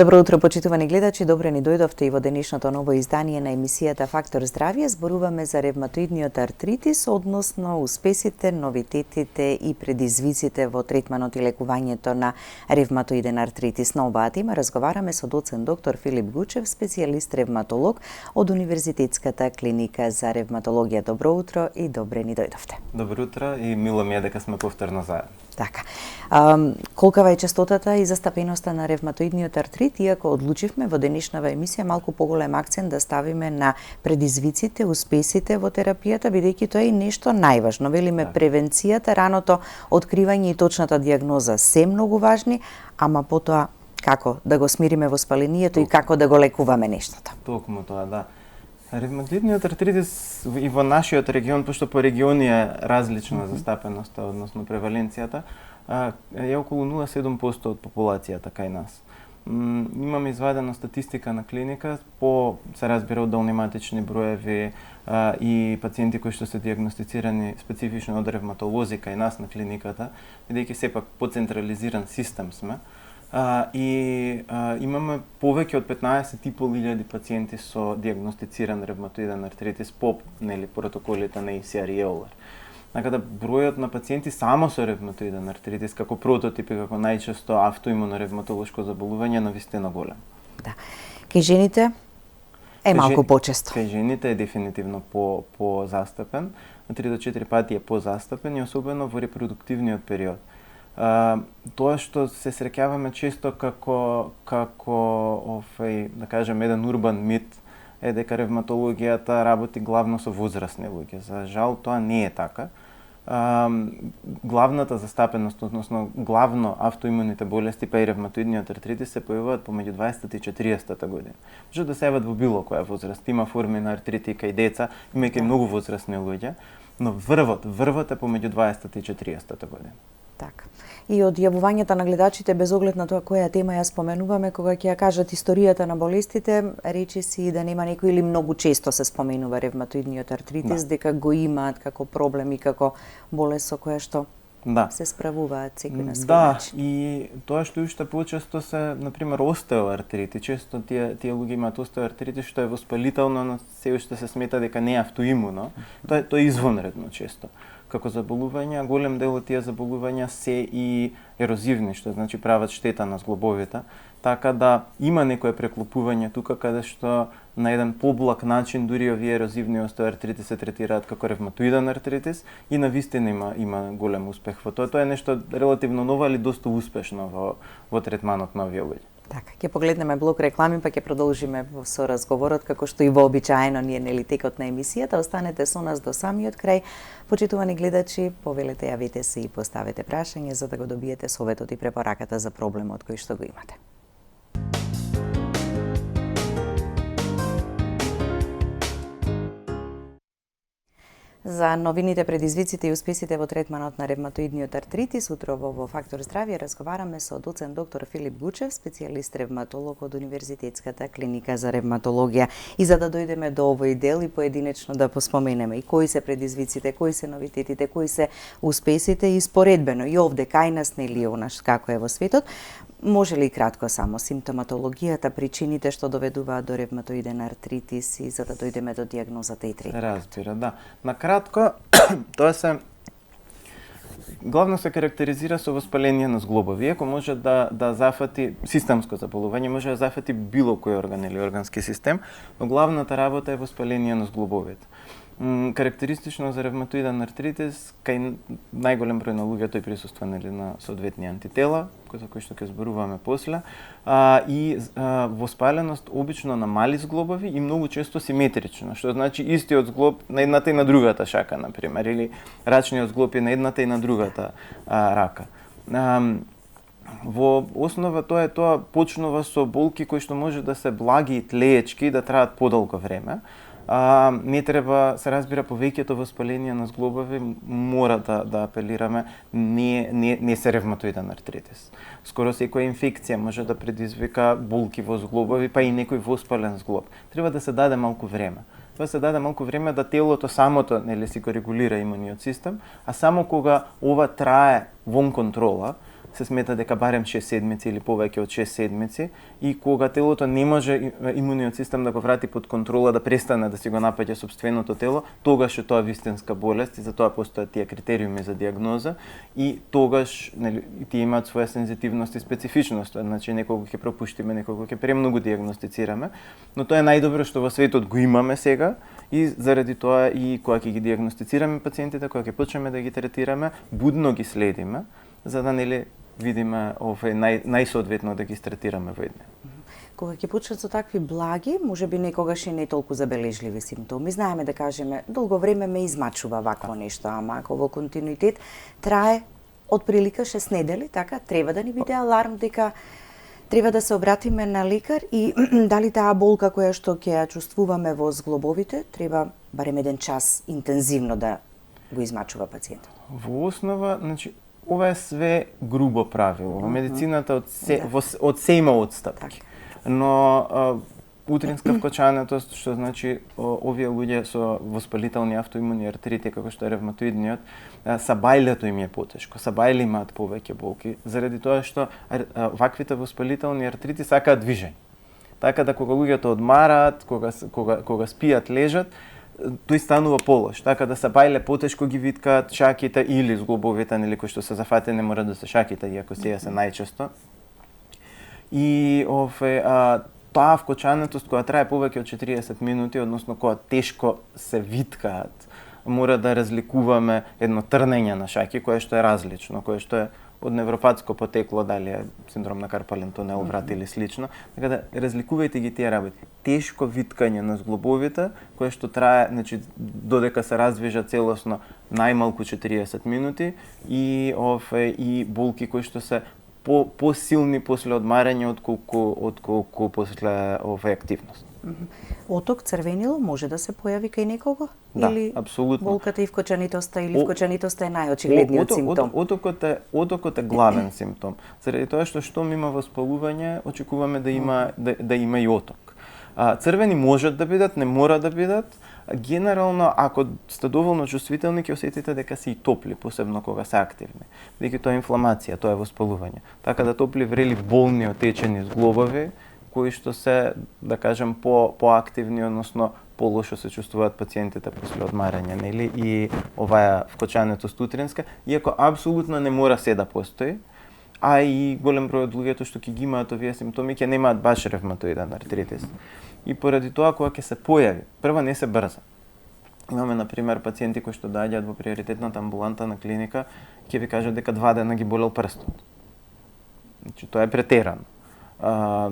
Добро утро, почитувани гледачи, добре ни дојдовте и во денешното ново издание на емисијата Фактор здравје. Зборуваме за ревматоидниот артритис, односно успесите, новитетите и предизвиците во третманот и лекувањето на ревматоиден артритис. На оваа тема разговараме со доцент доктор Филип Гучев, специјалист ревматолог од Универзитетската клиника за ревматологија. Добро утро и добре ни дојдовте. Добро утро и мило ми е дека сме повторно заедно. Така. Колкава е честотата и застапеноста на ревматоидниот артрит, иако одлучивме во денешнава емисија малку поголем акцент да ставиме на предизвиците, успесите во терапијата, бидејќи тоа е нешто најважно. Велиме превенцијата, раното откривање и точната дијагноза се многу важни, ама потоа како да го смириме воспалението и како да го лекуваме нештото. Токму тоа, да. Ревматоидниот артритис и во нашиот регион, пошто по региони е различна застапеноста, односно преваленцијата, е околу 0,7% од популацијата кај нас. Имаме извадена статистика на клиника, се разбира од долниматични броеви и пациенти кои што се дијагностицирани специфично од ревматолози кај нас на клиниката, бидејќи сепак поцентрализиран систем сме. Имаме повеќе од 15.500 пациенти со дијагностициран ревматоиден артритис по протоколите на ECR и EULAR. Така да бројот на пациенти само со ревматоиден артритис како прототип и како најчесто автоимуно ревматолошко заболување е навистина голем. Да. Кај жените е малку почесто. Кај жените е дефинитивно по-застапен, 3 до 4 пати е по-застапен и особено во репродуктивниот период. Тоа што се среќаваме често како да кажем еден урбан мит е дека ревматологијата работи главно со возрастни луѓе. За жал тоа не е така. Главната застапеност, односно главно автоимуните болести па и ревматоидниот артритис се појавуваат помеѓу 20 и 40 година. Може да се јават во било која возраст. Има форми на артрити кај деца, има и кај многу возрастни луѓе, но врвот е помеѓу 20 и 40 година. Така. И од јавувањата на гледачите, без оглед на тоа која тема ја споменуваме, кога ќе ја кажат историјата на болестите, речи си да нема некој или многу често се споменува ревматоидниот артритис, дека го имаат како проблем и како болест со која што се справуваат секој на свој начин. Да, и тоа што уште почесто се, например, остеоартрити. Често тие луѓе имаат остеоартрити што е воспалително, но се уште се смета дека не е автоимуно. Тоа е извонредно често. Како заболувања, голем дел од тие заболувања се и ерозивни, што значи прават штета на зглобовите, така да има некое преклопување тука каде што на еден поблаг начин дури овие ерозивни остеоартрити се третираат како ревматоиден артритис и навистина има голем успех во тоа. Тоа е нешто релативно ново, али доста успешно во третманот на овие луѓе. Така, ќе погледнеме блок реклами, па ќе продолжиме со разговорот, како што и вообичаено ние нели текот на емисијата. Останете со нас до самиот крај. Почитувани гледачи, повелете, јавете се и поставете прашање за да го добиете советот и препораката за проблемот кој што го имате. За новините, предизвиците и успесите во третманот на ревматоидниот артритис, утрово во Фактор здравје разговараме со доцент доктор Филип Гучев, специјалист ревматолог од Универзитетската клиника за ревматологија. И за да дојдеме до овој дел и поединечно да поспоменеме и кои се предизвиците, кои се новитетите, кои се успесите и споредбено и овде кај нас нели онаш како е во светот, може ли кратко само симптоматологијата, причините што доведуваат до ревматоиден артритис и за да дојдеме до дијагнозата и третманот? Разбира, да. На кратко, тоа се главно се карактеризира со воспаление на зглобови. Иако може да зафати системско заболување, може да зафати било кој орган или органски систем, но главната работа е воспаление на зглобовите. Карактеристично за ревматоиден артритис, кај најголем број на луѓе тој присуства на соодветни антитела, за кои што ќе зборуваме после, и воспаленост обично на мали зглобови и многу често симетрично, што значи истиот зглоб на едната и на другата шака, например, или рачниот зглоб е на едната и на другата рака. Во основа тоа почнува со болки кои што може да се благи и тлеечки и да траат подолго време. Не треба, се разбира, повеќето воспаление на зглобови мора да апелираме, не се ревматоиден артритис. Скоро секоја инфекција може да предизвика болки во зглобови, па и некој воспален зглоб. Треба да се даде малку време. Тоа се даде малку време да телото самото нели си го регулира имуниот систем, а само кога ова трае вон контрола, се смета дека барем 6 седмици или повеќе од 6 седмици, и кога телото не може имуниот систем да го врати под контрола, да престане да си го напаѓа сопственото тело, тогаш е тоа вистинска болест и затоа постојат тие критериуми за диагноза, и тогаш, нели, тие имаат своја сензитивност и специфичност, значи некого ќе пропуштиме, некого ќе премногу диагностицираме, но тоа е најдобро што во светот го имаме сега, и заради тоа и кога ќе ги диагностицираме пациентите, кога ќе почнеме да ги третираме, будно ги следиме, за да нели видиме најсоодветно да ги стретираме во едне. Кога ќе почнат со такви благи, можеби некогаш и не толку забележливи симптоми. Знаеме да кажеме, долго време ме измачува вакво нешто, ама ако во континуитет трае од прилика 6 недели, така треба да ни биде аларм дека треба да се обратиме на лекар, и дали таа болка која што ќе ја чувствуваме во зглобовите, треба барем 1 час интензивно да го измачува пациентот. Во основа, значи, ова е све грубо правило. Во медицината од се има отстапки. Но утринска вкочањето, што значи овие луѓе со воспалителни автоимуни артрити, како што е ревматоидниот, сабајлето им е потешко, сабајли имаат повеќе болки, заради тоа што ваквите воспалителни артрити сакаат движење. Така да кога луѓето одмараат, кога спијат, лежат, тој станува полош, така да сабајле потешко ги виткаат шаките или зглобовите, нели, кои што се зафатени мора да се шаките, иако сеја се најчесто. И таа вкочањето која трае повеќе од 40 минути, односно која тешко се виткаат, мора да разликуваме едно трнење на шаки, кое што е различно, кое што е од невропатско потекло, дали е синдром на карпален тунел, врат или слично. Така да разликувајте ги тие работи. Тешко виткање на зглобовите, кое што трае, значи, додека се раздвижа целосно најмалку 40 минути, и болки кои што се посилни после одмарање отколку после активност. Оток, црвенило може да се појави кај некого? Да, или апсолутно. болката и вкочанитоста или вкочанитоста е најочигледниот симптом? Отокот е главен симптом. Заради тоа што има воспалување, очекуваме да има и оток. Црвени можат да бидат, не мора да бидат. Генерално, ако сте доволно чувствителни, ќе осетите дека се и топли, посебно кога се активни. Дека тоа е инфламација, тоа е воспалување. Така да топли, врели, болни, отечени зглобови, кои што се, да кажем, поактивни, односно полошо се чувствуваат пациентите после одмарање, нели, и оваа вкочањето утринска, иако апсолутно не мора се да постои, а и голем број од луѓето што ќе ги имаат овие симптоми ќе немаат баш ревматоиден артритис. И поради тоа кога ќе се појави, прво не се брза. Имаме, например, пациенти кои што доаѓаат во приоритетната амбуланта на клиника, ќе ви кажат дека 2 дена ги болел прстот. Значи, тоа е претерано.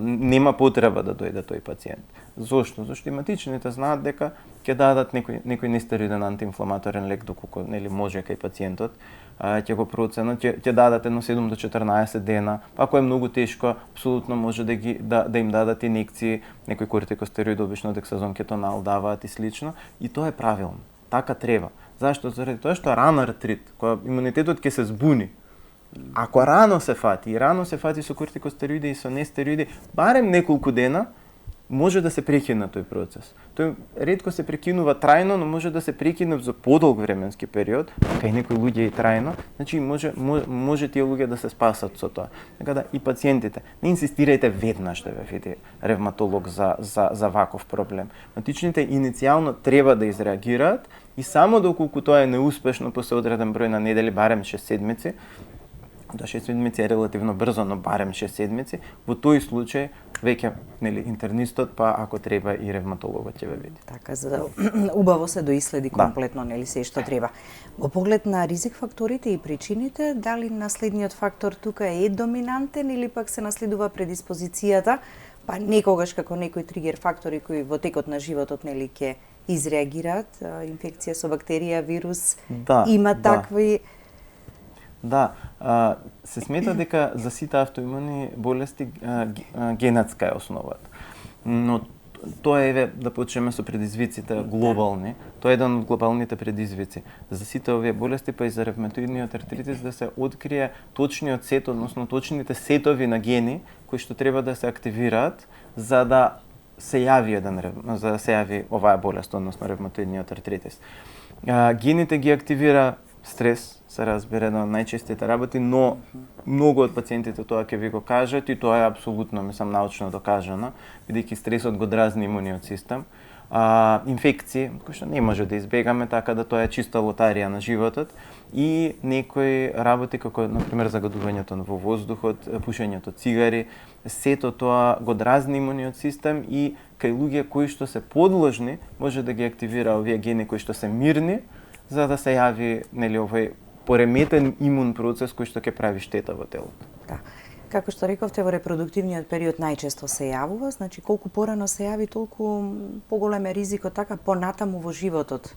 Нема потреба да дојде тој пациент. Зошто? Зашто иматичните знаат дека ќе дадат некој нестероиден антиинфламаторен лек доколку, нели, може кај пациентот, ќе го проценат, ќе дадат едно 7 до 14 дена, па ако е многу тешко, апсолутно може да им дадат инекции, некој кортикостероид, обично дексазонкетонал даваат и слично, и тоа е правилно. Така треба. Зашто? Заради тоа што ран артрит, кога имунитетот ќе се збуни, ако рано се фати со кортикостероиди и со нестероиди, барем неколку дена, може да се прекине тој процес. Тој ретко се прекинува трајно, но може да се прекине за подолг временски период, кај некои луѓе и трајно, значи може тие луѓе да се спасат со тоа. Така да и пациентите, не инсистирајте веднаш да ве види ревматолог за ваков проблем. Матичните иницијално треба да изреагираат и само доколку тоа е неуспешно после одреден број на недели, барем 6 седмици, до 6 седмици е релативно брзо, но барем 6 седмици, во тој случај веќе, нели, интернистот, па ако треба и ревматологот ќе ве види. Така, за да убаво се доиследи комплетно, нели, се што треба. Во поглед на ризик факторите и причините, дали наследниот фактор тука е доминантен или пак се наследува предиспозицијата, па некогаш како некои тригер фактори кои во текот на животот, нели, ќе изреагираат, инфекција со бактерија, вирус, има такви. Да, се смета дека за сите автоимуни болести генетска е основата. Но тоа е, да почнеме со предизвиците глобални, тоа е еден од глобалните предизвици. За сите овие болести, па и за ревматоидниот артритис, да се открие точниот сет, односно точните сетови на гени кои што треба да се активираат за да се јави оваа болест, односно ревматоидниот артритис. Гените ги активира Стрес се разбира една од најчестите работи, но многу од пациентите тоа ќе ви го кажат и тоа е апсолутно, мислам, научно докажано, бидејќи стресот го дразни имуниот систем. Инфекции, кои што не може да избегаме, така да тоа е чиста лотарија на животот, и некои работи како например загадувањето во воздухот, пушењето цигари, сето тоа го дразни имуниот систем и кај луѓе кои што се подложни може да ги активира овие гени кои што се мирни, за да се јави овој пореметен имун процес кој што ќе прави штета во телото. Да. Како што рековте, во репродуктивниот период најчесто се јавува, значи колку порано се јави, толку поголем е ризикот така понатаму во животот.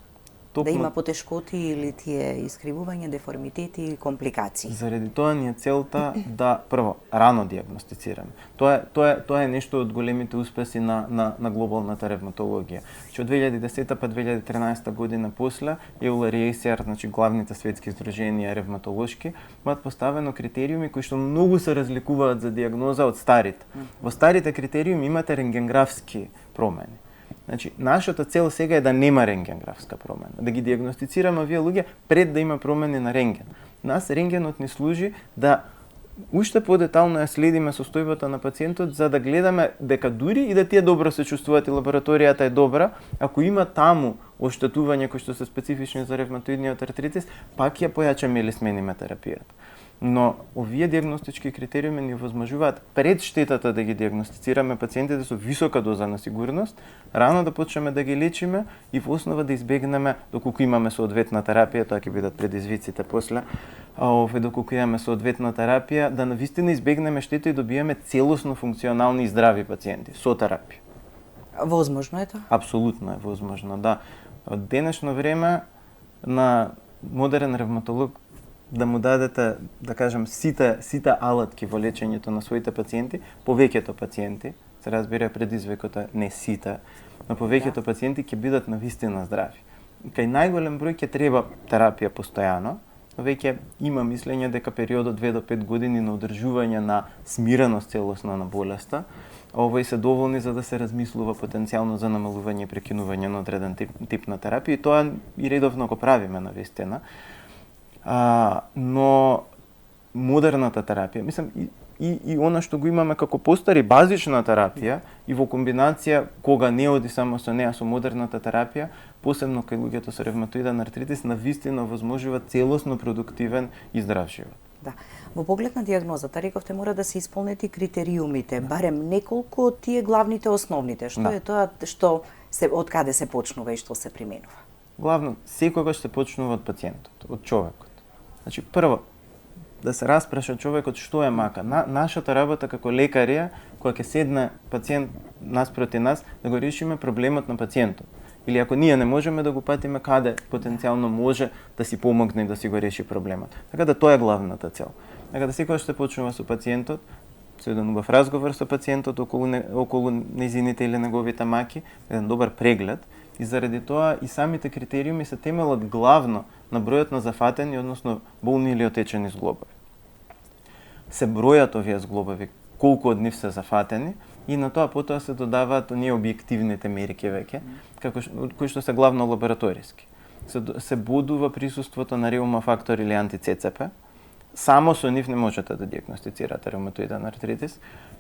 Да има потешкоти или тие искривување, деформитети и компликации. Заради тоа ни е целта да прво рано диагностицираме. Тоа е нешто од големите успеси на глобалната ревматологија. Че од 2010 па 2013 година после EULAR, значи главните светски здруженија ревматолошки, имаат поставено критериуми кои што многу се разликуваат за диагноза од старите. Во старите критериуми имате рентгенграфски промени. Значи, нашата цел сега е да нема рентгенграфска промена, да ги диагностицираме овие луѓе пред да има промени на рентген. Нас рентгенот ни служи да уште подетално ја следиме состојбата на пациентот, за да гледаме дека дури и да тие добро се чувствуваат и лабораторијата е добра, ако има таму оштетување кои што се специфични за ревматоидниот артритис, пак ја појачаме или смениме терапијата. Но овие диагностички критериуми ни возможуваат пред штетата да ги диагностицираме пациентите со висока доза на сигурност, рано да почнеме да ги лечиме и во основа да избегнеме, доколку имаме соодветна терапија, тоа ќе бидат предизвиците после, доколку имаме соодветна терапија, да навистина избегнеме штета и добиеме целосно функционални и здрави пациенти со терапија. Возможно е тоа? Апсолутно е возможно, да. Од денешно време на модерен ревматолог да му дадете, да кажем, сите алатки во лечењето на своите пациенти, повеќето пациенти, се разбира предизвикот е не сите, но повеќето пациенти ќе бидат навистина здрави. Кај најголем број ќе треба терапија постојано, но веќе има мислење дека периодот 2 до 5 години на одржување на смиреност целосно на болеста, овој се доволни за да се размислува потенцијално за намалување и прекинување на одреден тип на терапија, и тоа и редовно го правиме навистина. Но модерната терапија, мислам, и она што го имаме како постари базична терапија и во комбинација кога не оди само со неа со модерната терапија, посебно кај луѓето со ревматоиден артритис, навистина возможува целосно продуктивен и здрав живот. Да. Во поглед на диагнозата, рековте мора да се исполнети критериумите, барем неколку од тие главните основните. Што е тоа што од каде се почнува и што се применува? Главно, секогаш се почнува од пациентот, од човекот. Значи, прво, да се распраша човекот што е мака. Нашата работа како лекари е, кога ќе седне пациент наспроти нас, да го решиме проблемот на пациентот. Или ако ние не можеме да го патиме каде потенцијално може да си помогне и да си го реши проблемот. Така да тоа е главната цел. Така да секогаш се почнува со пациентот, со еден убав разговор со пациентот околу незините или неговите маки, еден добар преглед, и заради тоа и самите критериуми се темелат главно на бројот на зафатени, односно болни или отечени зглобови. Се бројат овие зглобови, колку од нив се зафатени, и на тоа потоа се додаваат оние објективните мерки веќе, кои што се главно лабораториски. Се бодува присуството на реумафактор или анти-ЦЦП. Само со нив не можете да диагностицирате ревматоиден артритис,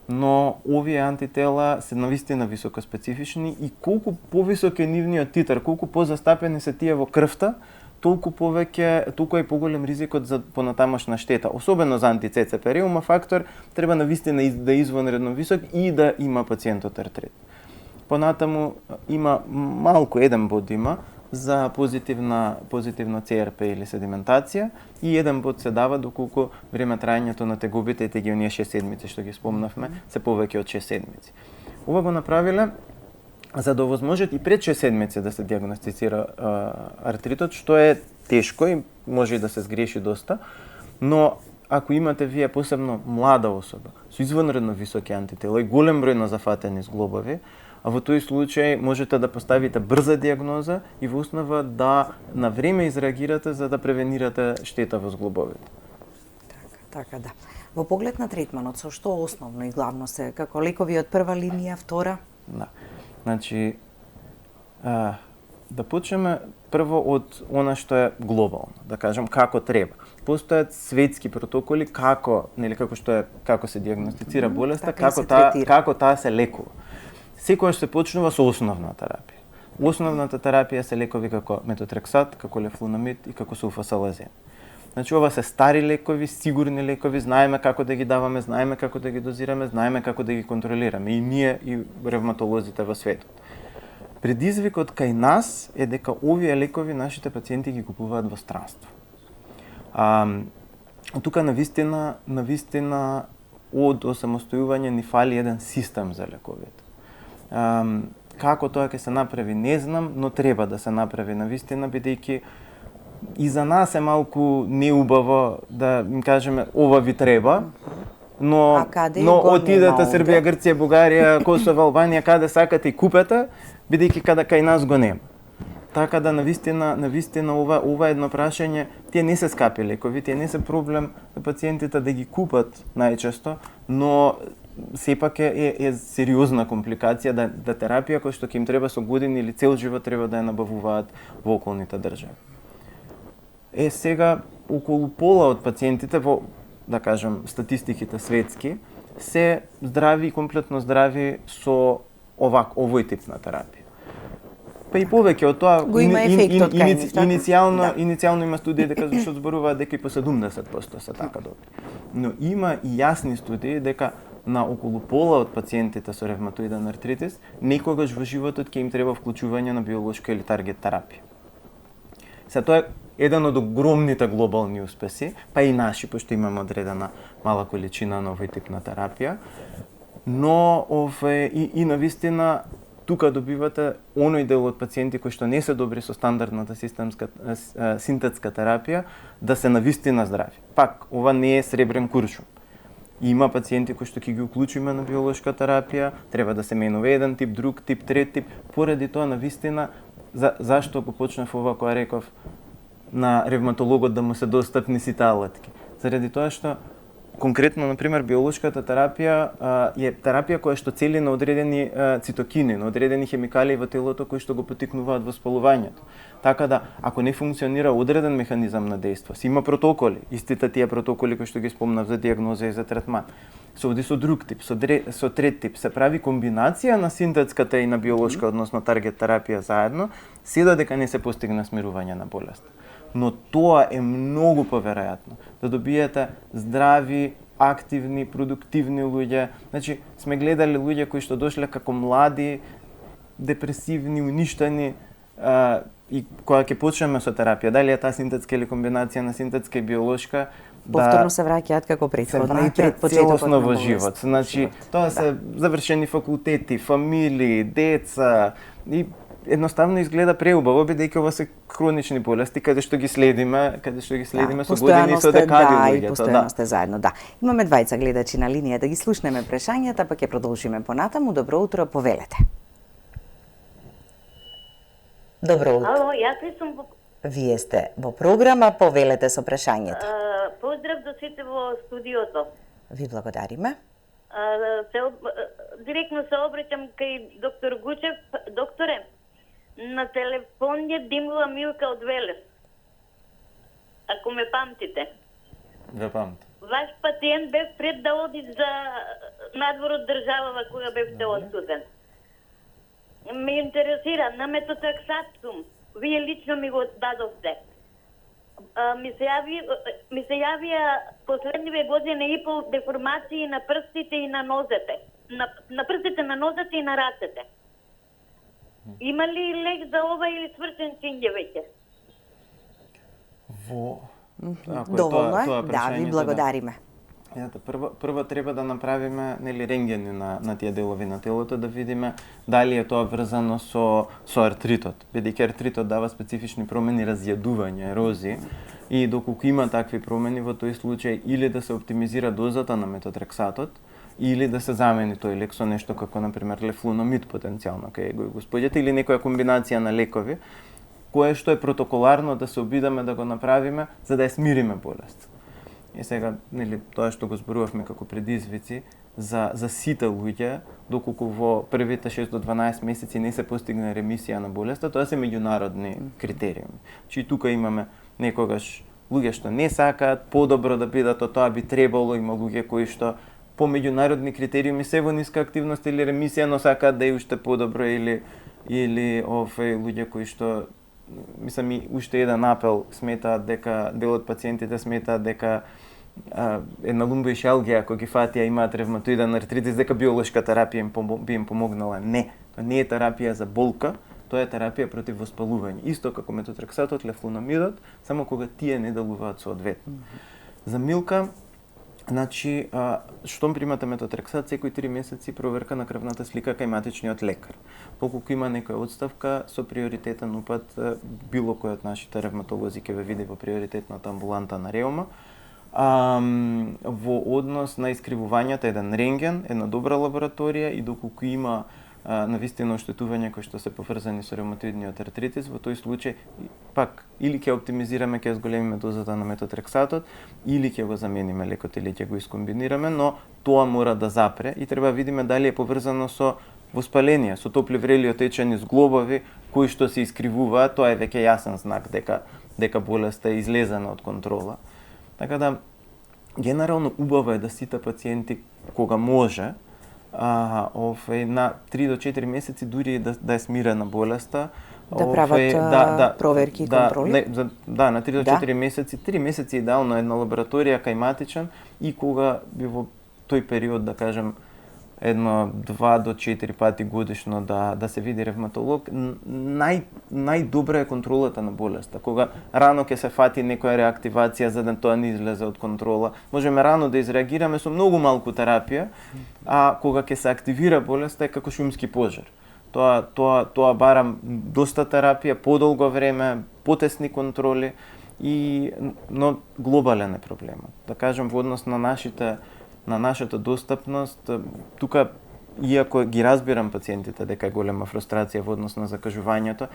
но овие антитела се навистина високо специфични и колку повисок е нивниот титар, колку позастапени се тие во крвта, толку е поголем ризикот за понатамошна штета, особено за анти-ЦЦП. Реумафактор треба навистина да извонредно висок и да има пациентот артрит. Понатаму има малку, 1 бод има за позитивно ЦРП или седиментација и 1 бод се дава доколку време траењето на тегубите и теги оние 6 седмици што ги спомнавме се повеќе од 6 седмици. Ова го направиле за да овозможат и пред 6 седмици да се диагностицира артритот, што е тешко и може и да се сгреши доста, но ако имате вие посебно млада особа со извонредно високи антитела и голем број на зафатени зглобови, а во тој случај можете да поставите брза диагноза и во основа да на време изреагирате за да превенирате штета во зглобовите. Така, да. Во поглед на третманот, со што основно и главно се, како лекови од прва линија, втора? Да. Значи, Да почнеме прво од она што е глобално, да кажем како треба. Постојат светски протоколи како, нели како се дијагностицира болеста, како таа се лекува. Секогаш се почнува со основна терапија. Основната терапија се лекови како метотрексат, како лефлунамид и како сулфасалазин. Значи ова се стари лекови, сигурни лекови, знаеме како да ги даваме, знаеме како да ги дозираме, знаеме како да ги контролираме и ние и ревматолозите во светот. Предизвикот кај нас е дека овие лекови нашите пациенти ги купуваат во странство. Тука навистина од осамостојување ни фали еден систем за лековите. Како тоа ќе се направи, не знам, но треба да се направи навистина, бидејќи и за нас е малку неубаво да им кажеме ова ви треба, но отидете Србија, Грција, Бугарија, Косово, Албанија, каде сакате и купете, бидејќи кај нас го нема. Така да навистина ова едно прашање, тие не се скапи лекови, тие не се проблем за пациентите да ги купат најчесто, но сепак е сериозна компликација да терапија која што ќе им треба со години или цел живот треба да ја набавуваат во околните држави. Сега околу пола од пациентите во, да кажем, статистиките светски се здрави и комплетно здрави со овој тип на терапија. Па и повеќе од тоа, иницијално има студии дека што зборуваат дека и по 70% се така добри. Но има и јасни студии дека на околу пола од пациентите со ревматоиден артритис некогаш во животот ќе им треба вклучување на биолошка или таргет терапија. Тоа е еден од огромните глобални успеси, па и наши, пошто имаме одредена мала количина на овој тип на терапија, но и навистина тука добивате оној дел од пациенти кои што не се добри со стандардната синтетска терапија, да се навистина здрави. Пак, ова не е сребрен куршум. Има пациенти кои што ќе ги уклучиме на биолошка терапија, треба да се менува еден тип, друг тип, трет тип, поради тоа навистина зашто го почнав ова која реков на ревматологот да му се достапни сите алатки. Заради тоа што конкретно, например, биолошката терапија е терапија која што цели на одредени цитокини, на одредени хемикали во телото кои што го поттикнуваат воспалувањето. Така да, ако не функционира одреден механизам на дејство, си има протоколи, истите тие протоколи кои што ги спомнав за дијагноза и за третман, се оди со друг тип, со трет тип, се прави комбинација на синтетската и на биолошка, односно таргет терапија заедно, се додека не се постигне смирување на болест. Но тоа е многу поверојатно, да добиете здрави, активни, продуктивни луѓе. Значи, сме гледали луѓе кои што дошле како млади, депресивни, уништени, и кога ќе почнеме со терапија, дали е таа синтетска или комбинација на синтетска и биолошка, повторно се враќаат како претходно и пред почетокот на живот. Значи, тоа се завршени факултети, фамилии, деца и едноставно изгледа преубаво, бидејќи ова се хронични болести каде што ги следиме со години и со декади луѓето. Постојано сте заедно, да. Имаме двајца гледачи на линија, да ги слушнеме прашањата, па ќе продолжиме понатаму. Добро утро, повелете. Добро утро. Ало, јас сум Вие сте во програма, повелете со прашањето. Поздрав до сите во студиото. Ви благодариме. Директно се обраќам кај доктор Гучев. Докторе, на телефонје димува Милка од Велес. Ако ме памтите. Ве памти. Ваш пациент бев пред да оди за надвор од државава кога бевте отсуден. Ме интересира, на метотрексат сум. Вие лично ми го дадовте. Ми се јавија последниве година и пол деформации на прстите и на нозете. На прстите, на нозете и на рацете. Има ли лек за ова или свршен чинѓе веќе? Доволно е, да, ви благодариме. Прво треба да направиме рентгени на тие делови на телото, да видиме дали е тоа врзано со артритот. Бидејќи артритот дава специфични промени, разјадување, ерозии, и доколку има такви промени, во тој случај или да се оптимизира дозата на метотрексатот, или да се замени тој лек со нешто како, например, лефлунамид потенцијално, кај го споѓате, или некоја комбинација на лекови, кое што е протоколарно да се обидаме да го направиме, за да ја смириме болест. И сега, тоа што го зборувавме како предизвици, за сите луѓе, доколку во првите 6 до 12 месеци не се постигне ремисија на болеста, тоа се меѓународни критериуми. Чи тука имаме некогаш луѓе што не сакаат подобро да бидат од тоа, би требало, има луѓе кои што по меѓународни критериуми се во ниска активност или ремисија, но сакаат да е уште подобро, или луѓе кои што, мислам, и уште еден апел, сметаат дека дел од пациентите сметаат дека една лумбоишалгија кој ги фати, имаат ревматоиден артритис, дека биолошка терапија би им помогнала. Не, тоа не е терапија за болка, тоа е терапија против воспалување. Исто како метотрексатот, лефлунамидот, само кога тие не делуваат соодветно. За Милка, значи, штом примате метотрексат, секои 3 месеци проверка на крвната слика кај матичниот лекар. Поколку има некоја отставка, со приоритетен упат, било кој од нашите ревматолози ќе ве види во приоритетната амбуланта на Реума. Во однос на искривувањата, еден рентген, една добра лабораторија, и доколку има навистина оштетување кои што се поврзани со ревматоидниот артритис, во тој случај пак или ќе оптимизираме, ќе зголемиме дозата на метотрексатот, или ќе го замениме лекот или ќе го искомбинираме, но тоа мора да запре и треба видиме дали е поврзано со воспаление, со топли врели отечени зглобови кои што се искривуваат. Тоа е веќе јасен знак дека болеста е излезена од контрола. Така да, генерално убаво е да сите пациенти, кога може, на 3 до 4 месеци, дури да е смирена болеста, да прават проверки и контроли? На 3 до 4 месеци, 3 месеци идеално една лабораторија кај матичен, и кога би во тој период, да кажем, 2 до 4 пати годишно да се види ревматолог, најдобра е контролата на болеста. Кога рано ќе се фати некоја реактивација за да тоа не излезе од контрола, можеме рано да изреагираме со многу малку терапија, а кога ќе се активира болеста е како шумски пожар. Тоа бара доста терапија, подолго време, потесни контроли, но глобален е проблемот. Да кажем, во однос на нашата достапност, тука, иако ги разбирам пациентите дека е голема фрустрација во однос на закажувањето,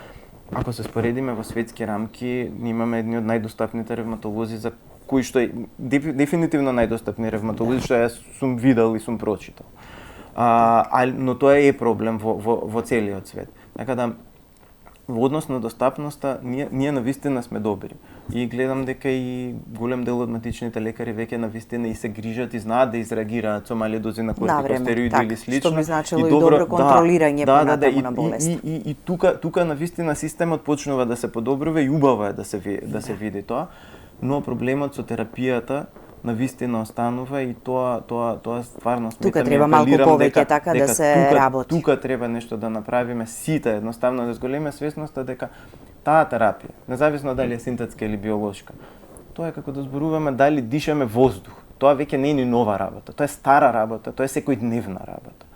ако се споредиме во светски рамки, имаме едни од најдостапните ревматолози, за кои што е дефинитивно најдостапни ревматолози што јас сум видел и сум прочитал. Но тоа е проблем во целиот свет. Така да, во однос на достапноста, ние навистина сме добри. И гледам дека и голем дел од матичните лекари веќе навистина и се грижат и знаат да изреагираат со мали дози на кортикостероиди или слично. Што би значило и добро контролирање понатаму на болест. И тука навистина системот почнува да се подобрува и убаво е да се види тоа, но проблемот со терапијата навистина останува и тоа стварно сметам. Тука треба малку повеќе така да се работи. Тука треба нешто да направиме сите, едноставно да зголеме свесноста дека таа терапија, независно дали е синтетска или биолошка, тоа е како да зборуваме дали дишаме воздух. Тоа веќе не е ни нова работа, тоа е стара работа, тоа е секојдневна работа.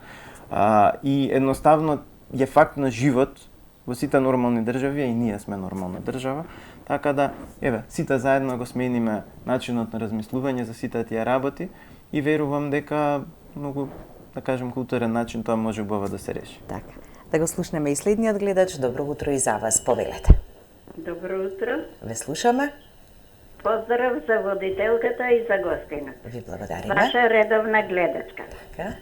И едноставно е факт на живот во сите нормални држави, и ние сме нормална држава. Така да, сите заедно го смениме начинот на размислување за сите тие работи и верувам дека многу, да кажем, културен начин тоа може убаво да се реши. Така. Да го слушнеме и следниот гледач. Добро утро и за вас, повелете. Добро утро. Ве слушаме. Поздрав за водителката и за гостина. Ви благодариме. Ваша редовна гледачка. Така.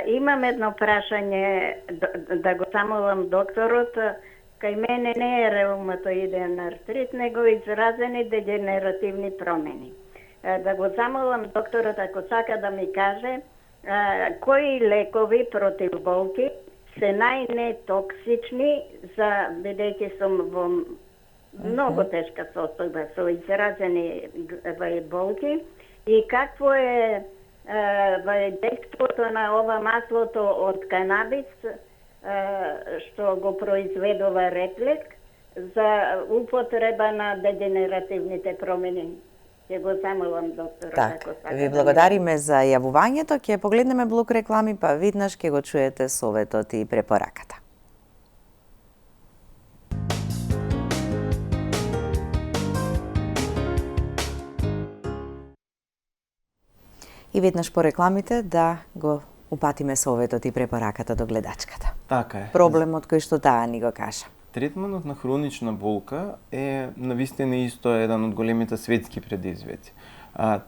Имам едно прашање да го замолам докторот. Кај мене не е ревматоиден артрит, него изразени дегенеративни промени. Да го замолам докторот, ако сака да ми каже, кои лекови против болки се најнетоксични, бидејќи сум во многу тешка состојба со изразени болки, и какво е дејството на ова маслото од канабис, што го произведува реплек за употреба на дегенеративните промени. Ќе го замолам докторот, ако сака. Ви благодариме за јавувањето, ќе погледнеме блок реклами, па виднаш ќе го чуете советот и препораката. И веднаш по рекламите да го упатиме советот и препораката до гледачката. Така е. Проблемот кој што таа ни го кажа. Третманот на хронична болка е навистина исто еден од големите светски предизвици.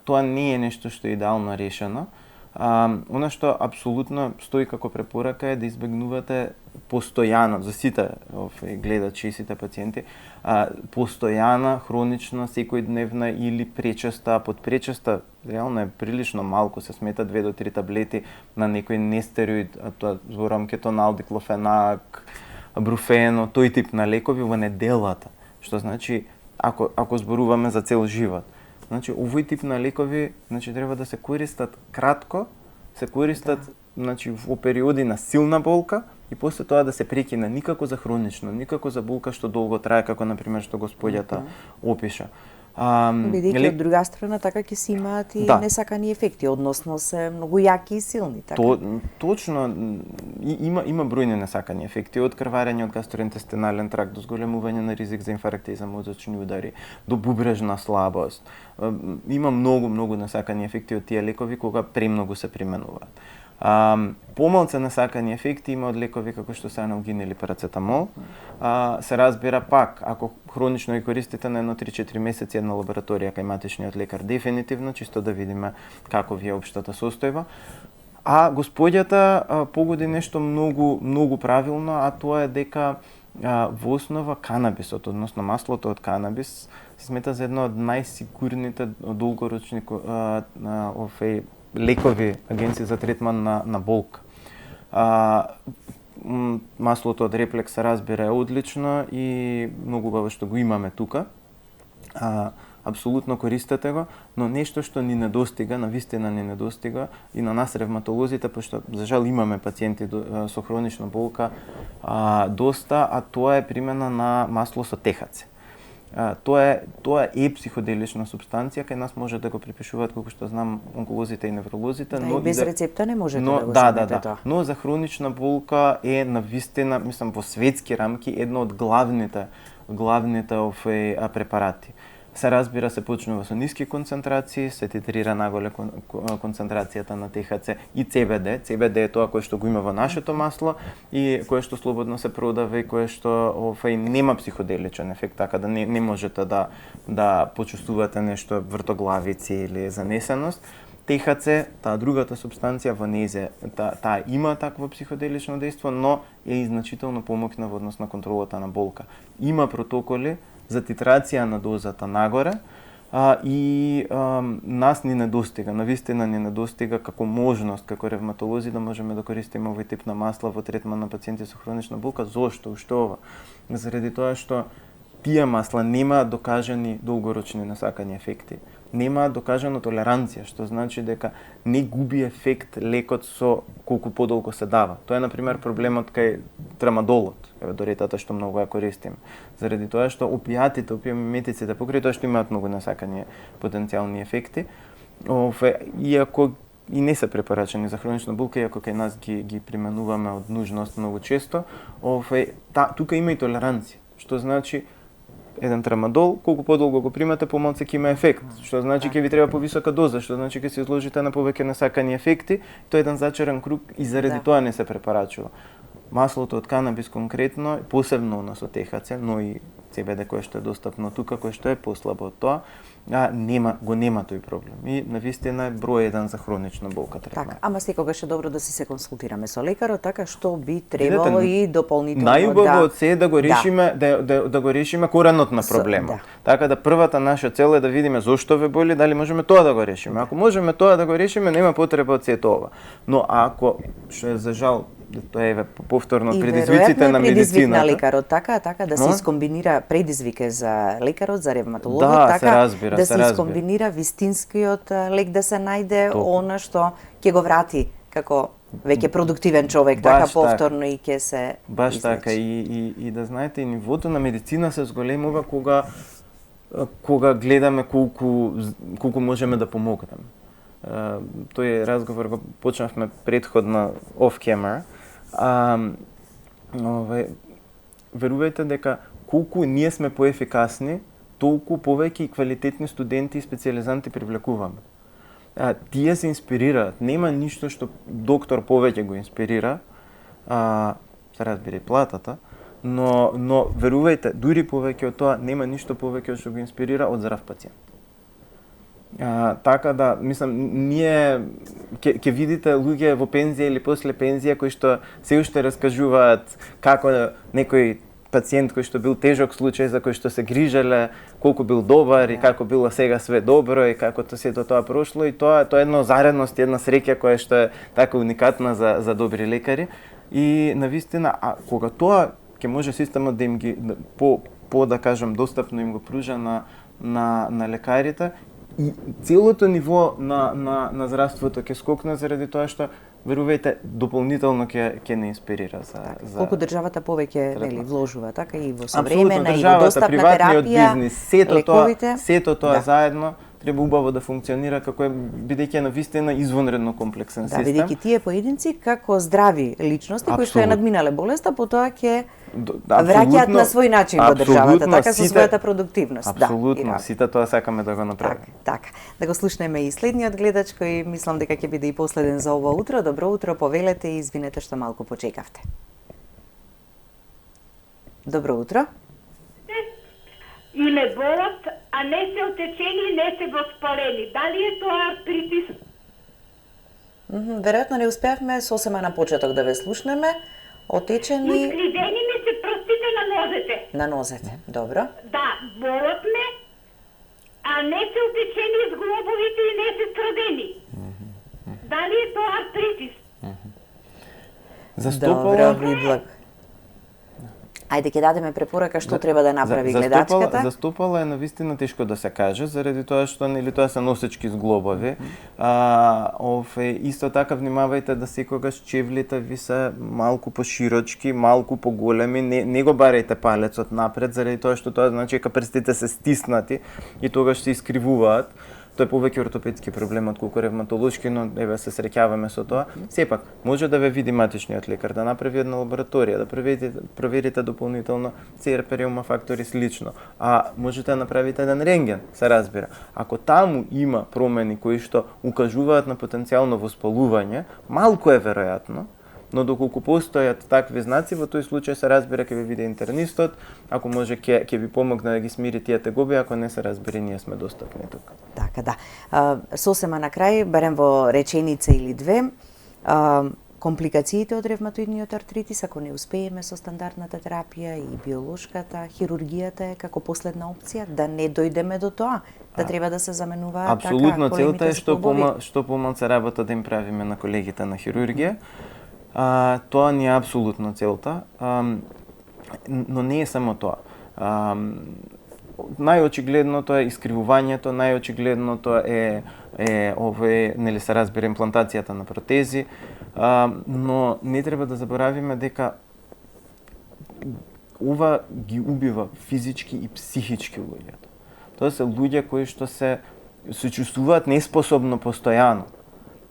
Тоа не е нешто што е идеално решено. Она што апсолутно стои како препорака е да избегнувате постојано, за сите гледачи и сите пациенти, постојана, хронична, секојдневна или пречеста, подпречеста, реално е прилично малку, се смета 2 до 3 таблети на некој нестероид, тоа зборам кетонал, диклофенак, бруфено, тој тип на лекови во неделата, што значи ако зборуваме за цел живот. Значи овој тип на лекови, значи треба да се користат кратко, се користат значи во периоди на силна болка и после тоа да се прекине, никако за хронично, никако за болка што долго трае, како на пример што господјата опиша. Бидејќи од друга страна така ќе си имаат и несакани ефекти, односно се многу јаки и силни, така? Точно, има бројни несакани ефекти, од крварење од гастроинтестинален тракт до зголемување на ризик за инфаркти и за мозочни удари, до бубрежна слабост. Има многу несакани ефекти од тие лекови кога премногу се применуваат. Помалце несакани ефекти има од лекови како што се аналгин или парацетамол. Се разбира пак, ако хронично ги користите на 3-4 месеци една лабораторија кај матичниот лекар, дефинитивно, чисто да видиме како ви е општата состојба. А господјата погоди нешто многу правилно, а тоа е дека во основа канабисот, односно маслото од канабис, се смета за едно од најсигурните долгорочни лекови, агенции за третман на болка. Маслото од реплекс се разбира е одлично и многу убаво што го имаме тука. Апсолутно користете го, но нешто што ни недостига, навистина ни недостига и на нас ревматолозите, пошто за жал имаме пациенти со хронична болка доста, а тоа е примена на масло со ТХЦ. Тоа е психоделична субстанција, кај нас може да го припишуваат, колку што знам, онколозите и невролозите, но и без рецепта не можете да го земете тоа. Но за хронична болка е навистина, мислам, во светски рамки едно од главните препарати. Се разбира, се почнува со ниски концентрации, се титрира наголе концентрацијата на ТХЦ и CBD. CBD е тоа кое што го има во нашето масло и кое што слободно се продава и кое што нема психоделичен ефект, така да не можете да почувствувате нешто вртоглавици или занесеност. ТХЦ, таа другата субстанција во незе, таа има такво психоделично дејство, но е и значително помокна во однос на контролата на болка. Има протоколи за титрација на дозата нагоре и нас ни недостига, навистина ни недостига како можност, како ревматолози да можеме да користиме овој тип на масла во третман на пациенти со хронична болка. Зошто? Уште ова? Заради тоа што тие масла нема докажани долгорочни насакани ефекти. Нема докажана толеранција, што значи дека не губи ефект лекот со колку подолго се дава. Тоа е, например, проблемот кај трамадолот, доретата што многу ја користиме. Заради тоа што опијатите, опиометиците, покрај тоа што имаат многу насакани потенцијални ефекти, иако и не се препорачани за хронична болка, иако кај нас ги применуваме од нужност многу често, тука има и толеранција, што значи еден трамадол, колку подолго го примате, помалку ќе има ефект, што значи ќе ви треба повисока доза, што значи ќе се изложите на повеќе насакани ефекти, тоа е еден зачаран круг и заради тоа не се препорачува. Маслото од канабис конкретно, посебно со ТХЦ, но и CBD кое што е достапно тука, кое што е послабо од тоа, нема тој проблем. И навистина е број 1 за хронична болка третман. Така, ама секогаш е добро да се консултираме со лекарот, така што би требало и дополнително најубаво е да го решиме да го решиме коренот на проблемот. Така да првата наша цел е да видиме зошто ве боли, дали можеме тоа да го решиме. Ако можеме тоа да го решиме, нема потреба од сето ова. Но ако што е за жал тоа е повторно предизвиците на медицината. На лекарот, така да се искомбинира предизвик за лекарот, за ревматологот, да се искомбинира вистинскиот лек, да се најде она што ќе го врати како веќе продуктивен човек, така повторно и ќе се баш така и да знаете, и нивото на медицина се зголемува кога гледаме колку можеме да помогнеме. Тој разговор го почнавме предходно off camera. Верувајте дека колку ние сме поефикасни, толку повеќе и квалитетни студенти и специјализанти привлекуваме. Тие се инспирираат. Нема ништо што доктор повеќе го инспирира, се разбира и платата, но верувајте, дури повеќе од тоа, нема ништо повеќе што го инспирира од здрав пациент. Така да, мислам, ние ќе видите луѓе во пензија или после пензија кои што се уште раскажуваат како некој пациент кој што бил тежок случај, за кој што се грижеле, колку бил добар и како било сега све добро и како сето тоа прошло, и тоа е една заредност, една среќа која што е така уникатна за добри лекари. И навистина, кога тоа ќе може системот да им ги по да кажам достапно им го пружа на лекарите, и целото ниво на здравството ќе скокне заради тоа што, верувајте, дополнително ќе не инспирира за колку државата повеќе вложува, така и во современа и во достапна приватниот терапија, бизнис, лековите, сето тоа заедно треба убаво да функционира како бидејќи навистина извонредно комплексен систем. Бидејќи тие поединци како здрави личности кои што ја надминале болеста, потоа ќе враќаат на свој начин во државата, така со својата продуктивност. Апсолутно, сите тоа сакаме да го направиме. Така. Да го слушнеме и следниот гледач кој мислам дека ќе биде и последен за ова утро. Добро утро, повелете и извинете што малку почекавте. Добро утро. И ме болат, а не се отечени, не се воспалени. Дали е тоа артритис? Веројатно не успеавме сосема на почеток да ве слушнеме. Отечени... Искривени ми се прстите на нозете. На нозете, добро. Да, болат ме, а не се отечени зглобовите и не се страдени. Дали е тоа артритис? Добро, Ајде ќе дадеме препорака што треба да направи гледачката. За стопала е навистина тешко да се каже, заради тоа што тоа се носечки зглобови. Исто така внимавајте да секогаш чевлите ви се малку поширочки, малку поголеми, не го барајте палецот напред, заради тоа што тоа значи дека прстите се стиснати и тогаш се искривуваат. Тоа е повеќе ортопедски проблем отколку ревматолошки, но еве се среќаваме со тоа. Сепак, може да ве види матичниот лекар, да направи една лабораторија, да проверите дополнително ЦРП, реума факторис лично, а можете да направите еден рентген, се разбира. Ако таму има промени кои што укажуваат на потенцијално воспалување, малку е веројатно, но доколку постојат такви знаци, во тој случај се разбира ќе ви види интернистот, ако може ќе ви помогне да ги смири тие тегоби, ако не се разбира, ние сме достапни тука. Така да. Сосема на крај, барем во реченица или две, компликациите од ревматоидниот артритис, ако не успееме со стандардната терапија и биолошката, хирургијата е како последна опција, да не дојдеме до тоа, да треба да се заменуваат така големите зглобови. Апсолутно, целта е што помалку работа да им правиме на колегите на хирургија. Тоа не е апсолутно целта, но не е само тоа. Најочигледното е искривувањето, најочигледното е нели се разбира имплантацијата на протези, но не треба да заборавиме дека ова ги убива физички и психички луѓето. Тоа се луѓе кои што се чувствуваат неспособно постојано.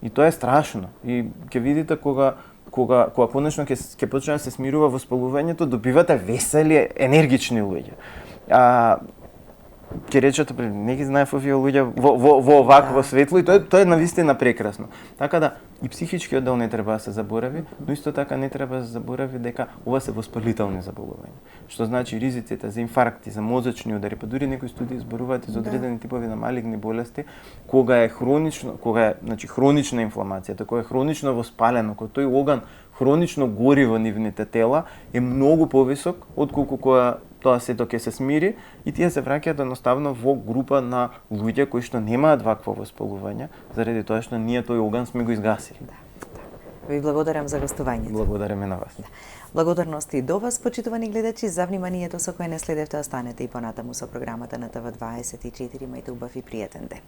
И тоа е страшно. И ќе видите кога конечно ќе почне да се смирува воспалувањето, добивате весели, енергични луѓе. Ќе речете, не ги знаев овие луѓе во овакво светло, и тоа е навистина прекрасно. Така да, и психичкиот дел не треба да се заборави, но исто така не треба да се заборави дека ова се воспалителни заболувања. Што значи ризиците за инфаркти, за мозочни удари, па дури некои студии зборуваат за одредени типови на малигни болести, кога е хронична инфламацијата, кога е хронично воспалено, кога тој оган хронично гори во нивните тела, е многу повисок отколку кога тоа сето ќе се смири, и тие се враќаат едноставно во група на луѓе кои што немаат вакво воспалување, заради тоа што ние тој оган сме го изгасили. Ви благодарам за гостувањето. Благодарам и на вас. Благодарности и до вас, почитувани гледачи, за вниманието со кое не следевте, останете и понатаму со програмата на ТВ24. Имајте убав и пријатен ден.